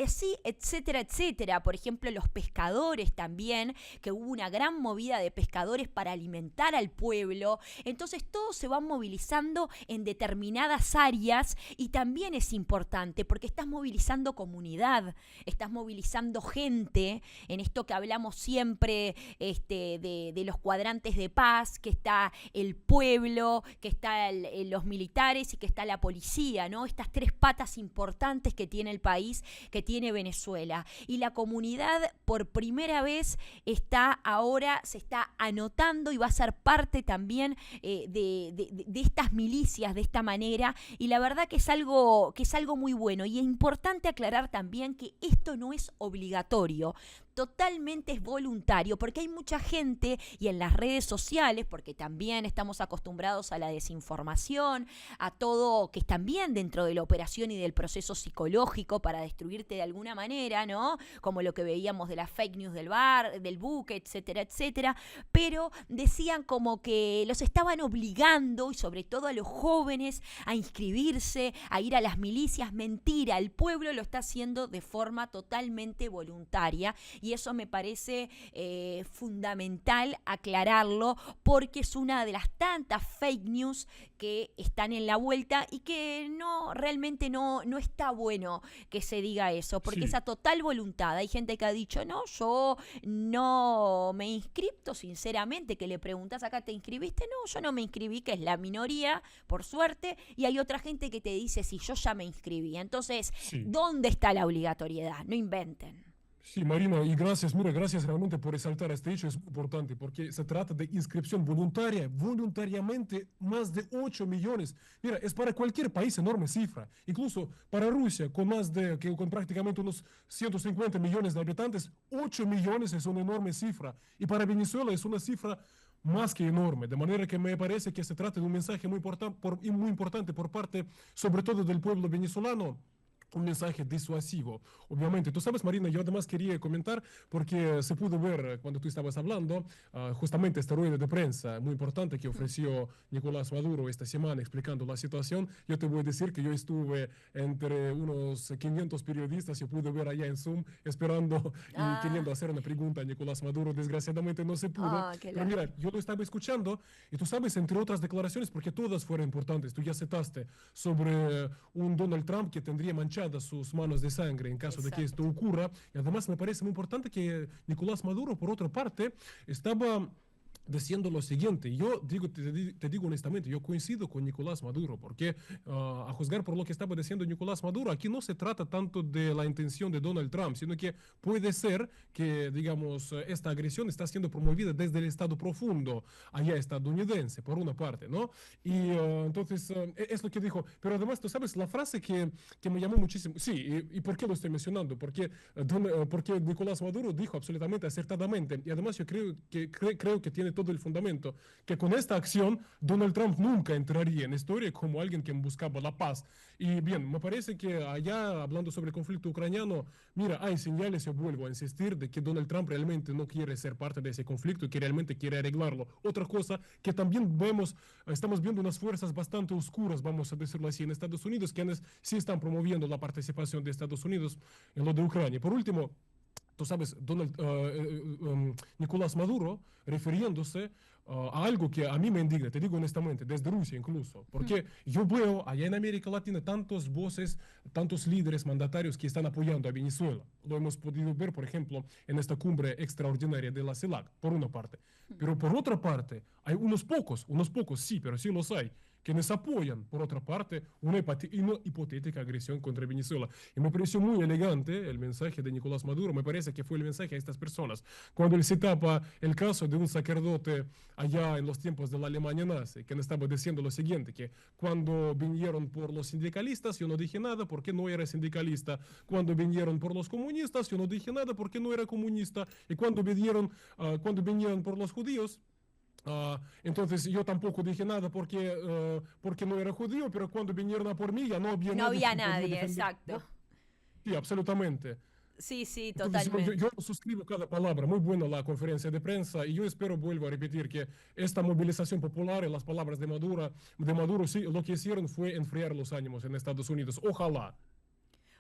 sí, etcétera, etcétera. Por ejemplo, los pescadores también, que hubo una gran movida de pescadores para alimentar al pueblo. Entonces todos se van movilizando en determinadas áreas y también es importante porque estás movilizando comunidad, estás movilizando gente, en esto que hablamos siempre de los cuadrantes de paz, que está el pueblo, que está los militares y que está la policía, ¿no? Estas tres patas importantes que tiene el país, que tiene Venezuela. Y la comunidad por primera vez se está anotando y va a ser parte también de estas milicias de esta manera. Y la verdad que es algo muy bueno. Y es importante aclarar también que esto no es obligatorio. Totalmente es voluntario, porque hay mucha gente y en las redes sociales, porque también estamos acostumbrados a la desinformación, a todo que es también dentro de la operación y del proceso psicológico para destruirte de alguna manera, ¿no? Como lo que veíamos de las fake news del buque, etcétera, etcétera. Pero decían como que los estaban obligando, y sobre todo a los jóvenes, a inscribirse, a ir a las milicias. Mentira, el pueblo lo está haciendo de forma totalmente voluntaria. Y eso me parece fundamental aclararlo, porque es una de las tantas fake news que están en la vuelta y que realmente no está bueno que se diga eso, porque Sí. es a total voluntad. Hay gente que ha dicho, no, yo no me he inscrito, sinceramente, que le preguntas acá, ¿te inscribiste? No, yo no me inscribí, que es la minoría, por suerte, y hay otra gente que te dice, sí, yo ya me inscribí. Entonces, Sí. ¿dónde está la obligatoriedad? No inventen. Sí, Marina, y gracias, mira, gracias realmente por resaltar este hecho, es muy importante, porque se trata de inscripción voluntaria, voluntariamente más de 8 millones. Mira, es para cualquier país enorme cifra, incluso para Rusia, con con prácticamente unos 150 millones de habitantes, 8 millones es una enorme cifra, y para Venezuela es una cifra más que enorme, de manera que me parece que se trata de un mensaje muy importante por parte, sobre todo del pueblo venezolano, un mensaje disuasivo. Obviamente, tú sabes, Marina, yo además quería comentar, porque se pudo ver cuando tú estabas hablando, justamente esta rueda de prensa muy importante que ofreció Nicolás Maduro esta semana explicando la situación. Yo te voy a decir que yo estuve entre unos 500 periodistas, yo pude ver allá en Zoom, esperando y Ah, queriendo hacer una pregunta a Nicolás Maduro. Desgraciadamente no se pudo, qué pero mira, lástima. yo lo estaba escuchando y tú sabes, entre otras declaraciones, porque todas fueron importantes, tú ya citaste sobre un Donald Trump que tendría manchado sus manos de sangre en caso de que esto Exacto. ocurra. Y además me parece muy importante que Nicolás Maduro, por otra parte, estaba diciendo lo siguiente. Yo digo, te digo honestamente, yo coincido con Nicolás Maduro, porque a juzgar por lo que estaba diciendo Nicolás Maduro, aquí no se trata tanto de la intención de Donald Trump, sino que puede ser que, digamos, esta agresión está siendo promovida desde el Estado profundo, allá estadounidense, por una parte, ¿no? Y entonces, es lo que dijo. Pero además, tú sabes, la frase que me llamó muchísimo, sí, y ¿por qué lo estoy mencionando? Porque Nicolás Maduro dijo absolutamente acertadamente, y además yo creo que tiene todo el fundamento, que con esta acción Donald Trump nunca entraría en historia como alguien que buscaba la paz. Y bien, me parece que allá, hablando sobre el conflicto ucraniano, mira, hay señales, yo vuelvo a insistir, de que Donald Trump realmente no quiere ser parte de ese conflicto y que realmente quiere arreglarlo. Otra cosa que también estamos viendo unas fuerzas bastante oscuras, vamos a decirlo así, en Estados Unidos, quienes sí están promoviendo la participación de Estados Unidos en lo de Ucrania. Por último, tú sabes, Nicolás Maduro refiriéndose a algo que a mí me indigna, te digo honestamente, desde Rusia incluso, porque yo veo allá en América Latina tantos voces, tantos líderes mandatarios que están apoyando a Venezuela. Lo hemos podido ver, por ejemplo, en esta cumbre extraordinaria de la CELAC, por una parte. Pero por otra parte, hay unos pocos, sí, pero sí los hay, quienes apoyan, por otra parte, una hipotética agresión contra Venezuela. Y me pareció muy elegante el mensaje de Nicolás Maduro, me parece que fue el mensaje a estas personas. Cuando él citaba el caso de un sacerdote allá en los tiempos de la Alemania nazi, quien estaba diciendo lo siguiente, que cuando vinieron por los sindicalistas, yo no dije nada porque no era sindicalista. Cuando vinieron por los comunistas, yo no dije nada porque no era comunista. Y cuando vinieron por los judíos, entonces yo tampoco dije nada porque no era judío, pero cuando vinieron a por mí ya no había No nadie había quien podía nadie, defender, exacto. ¿no? Sí, absolutamente. Sí, sí, Entonces yo totalmente. suscribo cada palabra. Muy buena la conferencia de prensa y yo espero, vuelvo a repetir, que esta movilización popular y las palabras de Maduro sí, lo que hicieron fue enfriar los ánimos en Estados Unidos. Ojalá.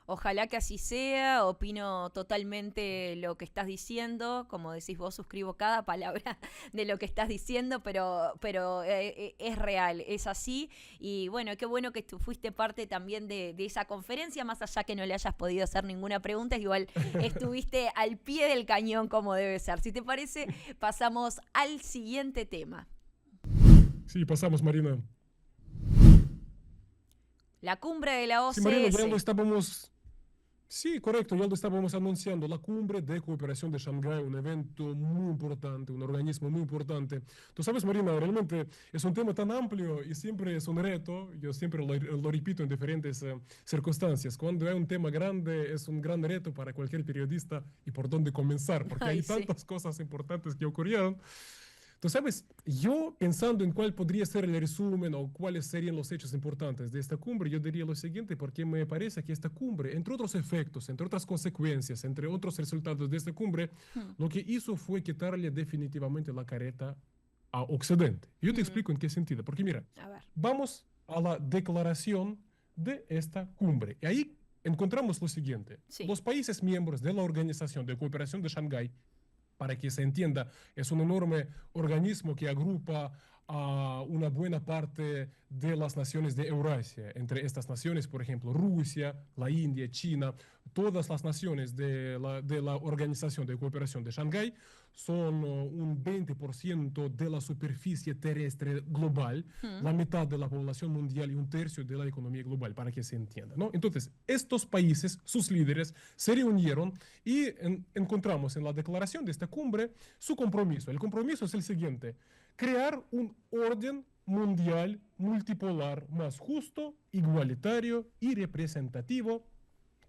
Ojalá que así sea, opino totalmente lo que estás diciendo, como decís vos, suscribo cada palabra de lo que estás diciendo, pero es real, es así, y bueno, qué bueno que tú fuiste parte también de esa conferencia, más allá que no le hayas podido hacer ninguna pregunta, igual estuviste al pie del cañón como debe ser. Si te parece, pasamos al siguiente tema. Sí, pasamos, Marina. La cumbre de la Sí, Marina, ya lo OCS. estábamos. Sí, correcto, ya lo estábamos anunciando, la cumbre de cooperación de Shanghái, un evento muy importante, un organismo muy importante. Tú sabes, Marina, realmente es un tema tan amplio y siempre es un reto, yo siempre lo repito en diferentes circunstancias. Cuando hay un tema grande, es un gran reto para cualquier periodista y por dónde comenzar, porque Ay, hay sí. tantas cosas importantes que ocurrieron. Tú sabes, yo pensando en cuál podría ser el resumen o cuáles serían los hechos importantes de esta cumbre, yo diría lo siguiente, porque me parece que esta cumbre, entre otros efectos, entre otras consecuencias, entre otros resultados de esta cumbre, Hmm, lo que hizo fue quitarle definitivamente la careta a Occidente. Yo te hmm. explico en qué sentido, porque mira, A ver. vamos a la declaración de esta cumbre. Y ahí encontramos lo siguiente, Sí. los países miembros de la Organización de Cooperación de Shanghái, para que se entienda, es un enorme organismo que agrupa a una buena parte de las naciones de Eurasia. Entre estas naciones, por ejemplo, Rusia, la India, China, todas las naciones de la Organización de Cooperación de Shanghái son un 20% de la superficie terrestre global, Mm, la mitad de la población mundial y un tercio de la economía global, para que se entienda, ¿no? Entonces, estos países, sus líderes, se reunieron y encontramos en la declaración de esta cumbre su compromiso. El compromiso es el siguiente: crear un orden mundial multipolar más justo, igualitario y representativo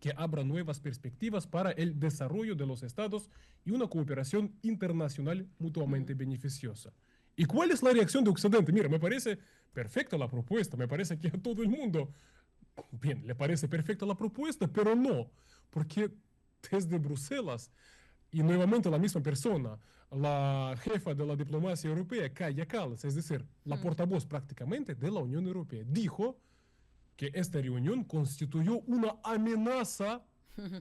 que abra nuevas perspectivas para el desarrollo de los estados y una cooperación internacional mutuamente mm. beneficiosa. ¿Y cuál es la reacción de Occidente? Mira, me parece perfecta la propuesta, me parece que a todo el mundo, bien, le parece perfecta la propuesta, pero no, porque desde Bruselas y nuevamente la misma persona, la jefa de la diplomacia europea, Kaja Kallas, es decir, la Mm. portavoz prácticamente de la Unión Europea, dijo que esta reunión constituyó una amenaza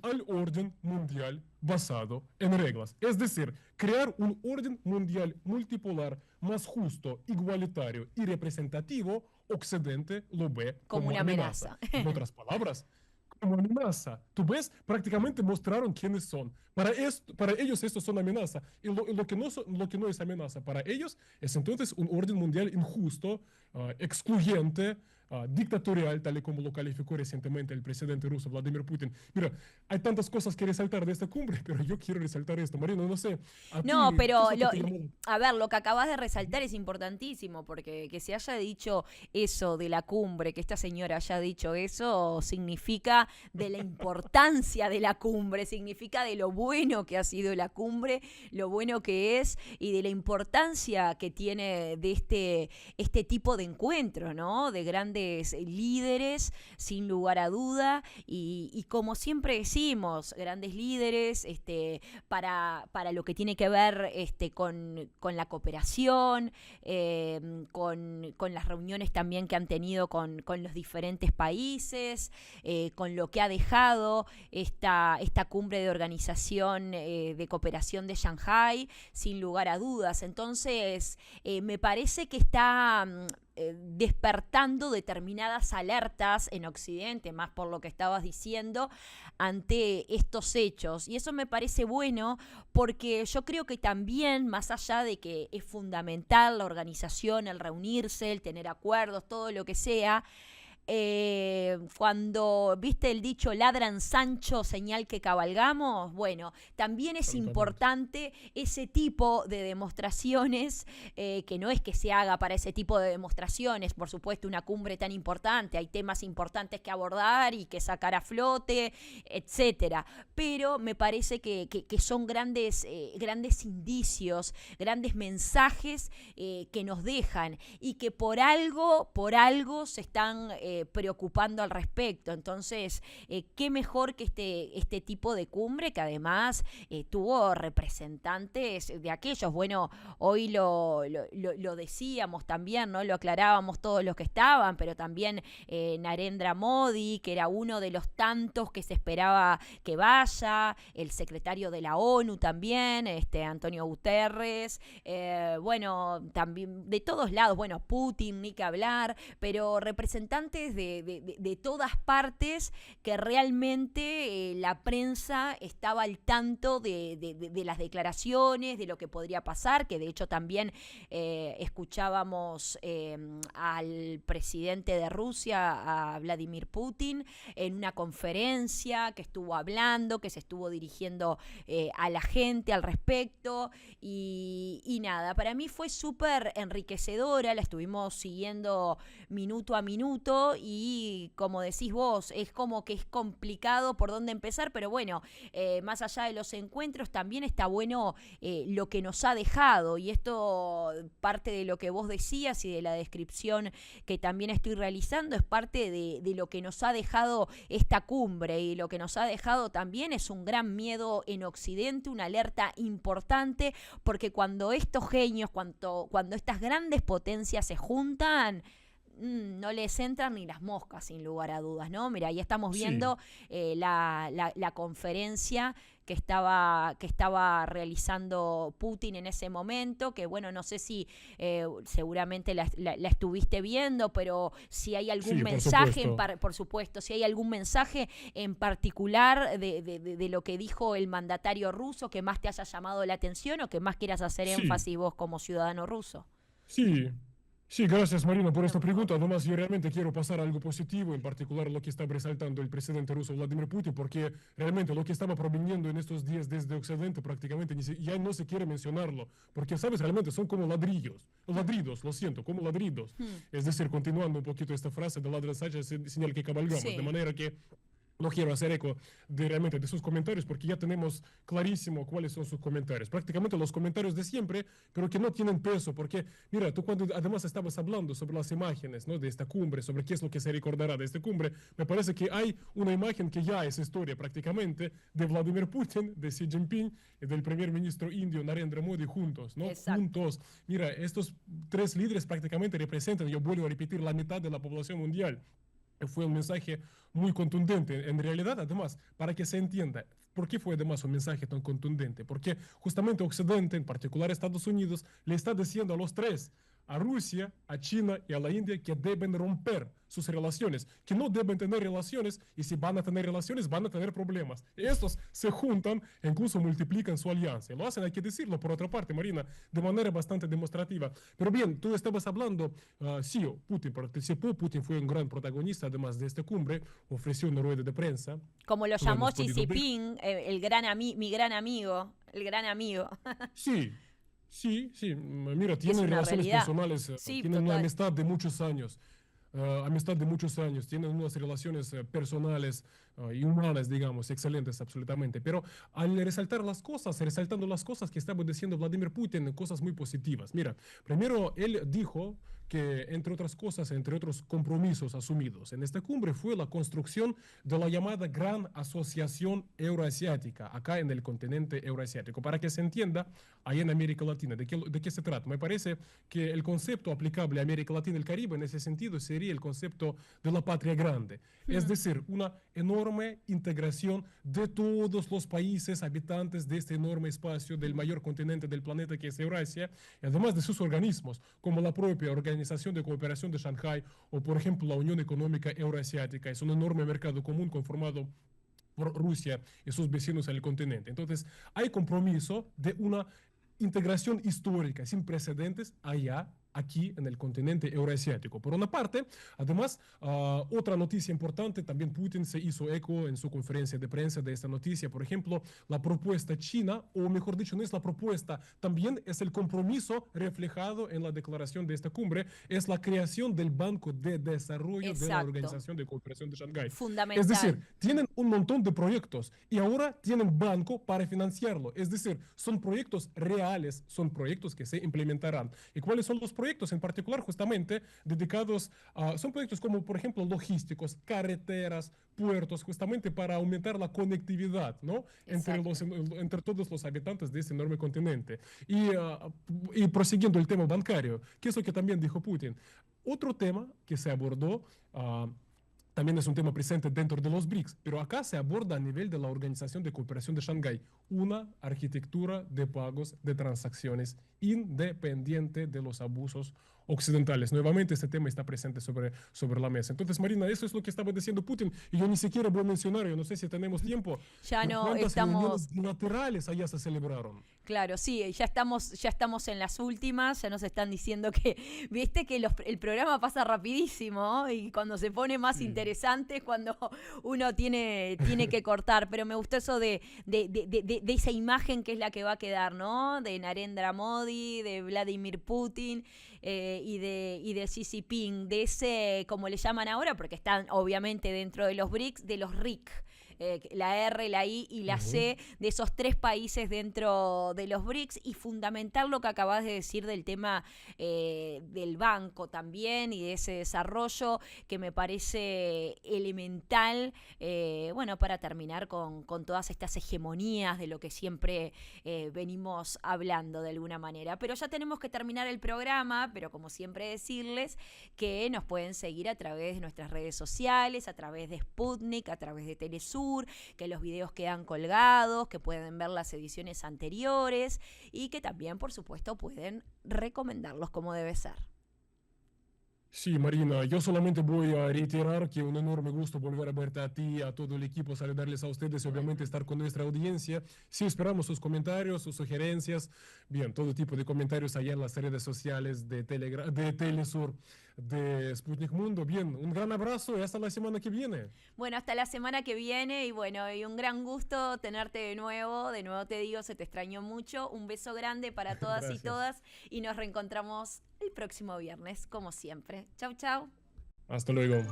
al orden mundial basado en reglas. Es decir, crear un orden mundial multipolar más justo, igualitario y representativo, Occidente lo ve Como como una amenaza. amenaza. En otras palabras, como amenaza. Tú ves, prácticamente mostraron quiénes son. Para ellos esto son amenaza. Lo que lo que no es amenaza para ellos es entonces un orden mundial injusto, excluyente, dictatorial, tal y como lo calificó recientemente el presidente ruso Vladimir Putin. Mira, hay tantas cosas que resaltar de esta cumbre, pero yo quiero resaltar esto. Marina, no sé, a No, ti, ¿qué es pero lo que te llamó? a ver, lo que acabas de resaltar es importantísimo, porque que se haya dicho eso de la cumbre, que esta señora haya dicho eso, significa de la importancia de la cumbre, significa de lo bueno que ha sido la cumbre, lo bueno que es y de la importancia que tiene de este tipo de encuentros, ¿no? De grandes líderes, sin lugar a duda, y como siempre decimos, grandes líderes, para lo que tiene que ver con la cooperación, con las reuniones también que han tenido con los diferentes países, con lo que ha dejado esta cumbre de organización de cooperación de Shanghái, sin lugar a dudas. Entonces, me parece que está despertando determinadas alertas en Occidente, más por lo que estabas diciendo, ante estos hechos. Y eso me parece bueno porque yo creo que también, más allá de que es fundamental la organización, el reunirse, el tener acuerdos, todo lo que sea, cuando viste el dicho ladran Sancho, señal que cabalgamos, bueno, también es Absolutamente. importante ese tipo de demostraciones, que no es que se haga para ese tipo de demostraciones, por supuesto, una cumbre tan importante, hay temas importantes que abordar y que sacar a flote, etcétera, pero me parece que son grandes indicios, grandes mensajes que nos dejan y que por algo se están preocupando al respecto. Entonces, qué mejor que este tipo de cumbre que además tuvo representantes de aquellos. Bueno, hoy lo decíamos también, ¿no? Lo aclarábamos todos los que estaban, pero también Narendra Modi, que era uno de los tantos que se esperaba que vaya, el secretario de la ONU también, Antonio Guterres, bueno, también de todos lados, bueno, Putin, ni que hablar, pero representantes de todas partes que realmente la prensa estaba al tanto de las declaraciones, de lo que podría pasar, que de hecho también escuchábamos al presidente de Rusia, a Vladimir Putin, en una conferencia que estuvo hablando, que se estuvo dirigiendo a la gente al respecto y nada, para mí fue súper enriquecedora, la estuvimos siguiendo minuto a minuto y como decís vos, es como que es complicado por dónde empezar, pero bueno, más allá de los encuentros también está bueno lo que nos ha dejado y esto parte de lo que vos decías y de la descripción que también estoy realizando, es parte de lo que nos ha dejado esta cumbre y lo que nos ha dejado también es un gran miedo en Occidente, una alerta importante, porque cuando estos genios, cuando estas grandes potencias se juntan, no les entran ni las moscas, sin lugar a dudas, ¿no? Mira, ahí estamos Sí, viendo la conferencia que estaba realizando Putin en ese momento, que bueno, no sé si seguramente la estuviste viendo, pero si hay algún Sí, por mensaje, supuesto. por supuesto, si hay algún mensaje en particular de lo que dijo el mandatario ruso que más te haya llamado la atención o que más quieras hacer Sí, énfasis vos como ciudadano ruso. sí, sí, gracias Marina por No, esta por favor. pregunta. Además, yo realmente quiero pasar a algo positivo, en particular lo que está resaltando el presidente ruso Vladimir Putin, porque realmente lo que estaba proviniendo en estos días desde Occidente prácticamente ya no se quiere mencionarlo, porque, sabes, realmente son como ladrillos, o ladridos, lo siento, como ladridos. Hmm. Es decir, continuando un poquito esta frase de ladra Sacha, señal que cabalgamos, de Sí, manera que no quiero hacer eco de realmente de sus comentarios porque ya tenemos clarísimo cuáles son sus comentarios. Prácticamente los comentarios de siempre, pero que no tienen peso. Porque, mira, tú cuando además estabas hablando sobre las imágenes, ¿no? De esta cumbre, sobre qué es lo que se recordará de esta cumbre, me parece que hay una imagen que ya es historia prácticamente de Vladimir Putin, de Xi Jinping y del primer ministro indio Narendra Modi juntos, ¿no? exacto. Juntos. Mira, estos tres líderes prácticamente representan, yo vuelvo a repetir, la mitad de la población mundial. Fue un mensaje muy contundente. En realidad, además, para que se entienda, ¿por qué fue además un mensaje tan contundente? Porque justamente Occidente, en particular Estados Unidos, le está diciendo a los tres, a Rusia, a China y a la India, que deben romper sus relaciones, que no deben tener relaciones y si van a tener relaciones van a tener problemas. Y estos se juntan e incluso multiplican su alianza. Y lo hacen, hay que decirlo, por otra parte, Marina, de manera bastante demostrativa. Pero bien, tú estabas hablando, sí, Putin participó, Putin fue un gran protagonista además de esta cumbre, ofreció una rueda de prensa, Como lo lo llamó hemos Xi podido ver. Jinping, mi gran amigo, el gran amigo. Sí, sí, sí. Mira, Y es tienen una relaciones realidad. personales, Sí, tienen una total. amistad de muchos años. Amistad de muchos años, tienen unas relaciones personales y humanas, digamos, excelentes absolutamente. Pero al resaltar las cosas, resaltando las cosas que estaba diciendo Vladimir Putin, cosas muy positivas. Mira, primero él dijo que, entre otras cosas, entre otros compromisos asumidos en esta cumbre, fue la construcción de la llamada Gran Asociación Euroasiática, acá en el continente euroasiático. Para que se entienda, ahí en América Latina, de qué se trata? Me parece que el concepto aplicable a América Latina y el Caribe en ese sentido sería el concepto de la patria grande, es Hmm. decir, una enorme integración de todos los países habitantes de este enorme espacio del mayor continente del planeta que es Eurasia, y además de sus organismos, como la propia Organización de Cooperación de Shanghái o, por ejemplo, la Unión Económica Euroasiática. Es un enorme mercado común conformado por Rusia y sus vecinos en el continente. Entonces, hay compromiso de una integración histórica sin precedentes allá, aquí en el continente euroasiático. Por una parte, además, otra noticia importante, también Putin se hizo eco en su conferencia de prensa de esta noticia, por ejemplo, la propuesta china, o mejor dicho, no es la propuesta, también es el compromiso reflejado en la declaración de esta cumbre, es la creación del Banco de Desarrollo de la Exacto. Organización de Cooperación de Shanghái. Es decir, Fundamental. tienen un montón de proyectos y ahora tienen banco para financiarlo. Es decir, son proyectos reales, son proyectos que se implementarán. ¿Y cuáles son los proyectos en particular? Justamente dedicados a, son proyectos como, por ejemplo, logísticos, carreteras, puertos, justamente para aumentar la conectividad, ¿no? Exacto. Entre todos los habitantes de este enorme continente. Y prosiguiendo el tema bancario, que es lo que también dijo Putin. Otro tema que se abordó también es un tema presente dentro de los BRICS, pero acá se aborda a nivel de la Organización de Cooperación de Shanghái una arquitectura de pagos de transacciones independiente de los abusos occidentales. Nuevamente este tema está presente sobre la mesa. Entonces, Marina, eso es lo que estaba diciendo Putin y yo ni siquiera voy a mencionar, yo no sé si tenemos tiempo, Ya pero no cuántas reuniones estamos. bilaterales allá se celebraron. Claro, sí, ya estamos en las últimas, ya nos están diciendo que, viste que el programa pasa rapidísimo, ¿no? Y cuando se pone más Sí. interesante es cuando uno tiene que cortar, pero me gustó eso de esa imagen que es la que va a quedar, ¿no? De Narendra Modi, de Vladimir Putin y de Xi Jinping, de ese, como le llaman ahora, porque están obviamente dentro de los BRICS, de los RIC. La R, la I y la Ujú. C de esos tres países dentro de los BRICS y fundamental lo que acabas de decir del tema del banco también y de ese desarrollo que me parece elemental, bueno, para terminar con todas estas hegemonías de lo que siempre venimos hablando de alguna manera. Pero ya tenemos que terminar el programa, pero como siempre decirles que nos pueden seguir a través de nuestras redes sociales, a través de Sputnik, a través de Telesur, Telesur, que los videos quedan colgados, que pueden ver las ediciones anteriores y que también, por supuesto, pueden recomendarlos como debe ser. Sí, Marina, yo solamente voy a reiterar que un enorme gusto volver a verte a ti, a todo el equipo, saludarles a ustedes y obviamente estar con nuestra audiencia. Sí, esperamos sus comentarios, sus sugerencias, bien, todo tipo de comentarios allá en las redes sociales de de Telesur, de Sputnik Mundo. Bien, un gran abrazo y hasta la semana que viene. Bueno, hasta la semana que viene y bueno, y un gran gusto tenerte de nuevo. De nuevo te digo, se te extrañó mucho. Un beso grande para todas y Gracias. todas y nos reencontramos el próximo viernes, como siempre. Chau, chau. Hasta luego.